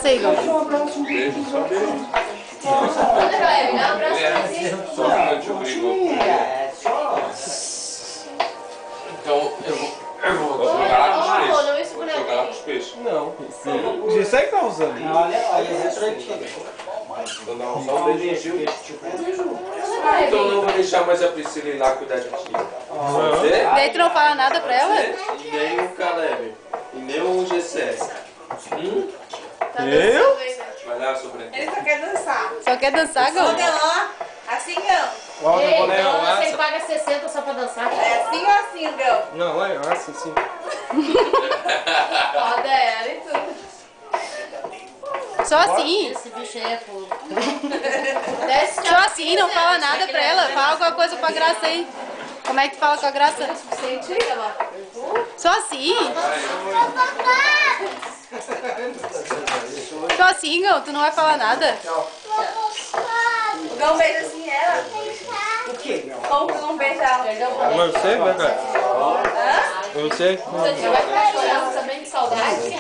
Sigam. Um beijo, só beijo. Só um minuto, eu brigo. Então, eu vou jogar lá com os peixes. Vou jogar lá com os peixes. Não. Isso aí que tá usando. Então dá só um beijinho. Então não vou deixar mais a Priscila ir lá cuidar de ti. Você? Daí tu não fala nada pra ela? E nem o Caleb. E nem o Gessé. Eu? Vai lá, sobrinho. Ele só quer dançar. Só quer dançar, Gão? Olha lá. Assim, Gão. Ei, então você paga 60 só pra dançar? É assim ou assim, Gão? Não, é assim, sim. Roda ela e tudo. Só assim? Esse bicho aí é fogo. Só assim, não fala nada pra ela. Fala alguma coisa com a Graça aí. Como é que tu fala com a Graça? Só assim? Só assim, Gão? Tu não vai falar nada? O Gão beija assim ela. O quê? Como que o Gão beija ela? Mas você, vai, cara? Hã? Você? Você vai ficar chorando também de saudade?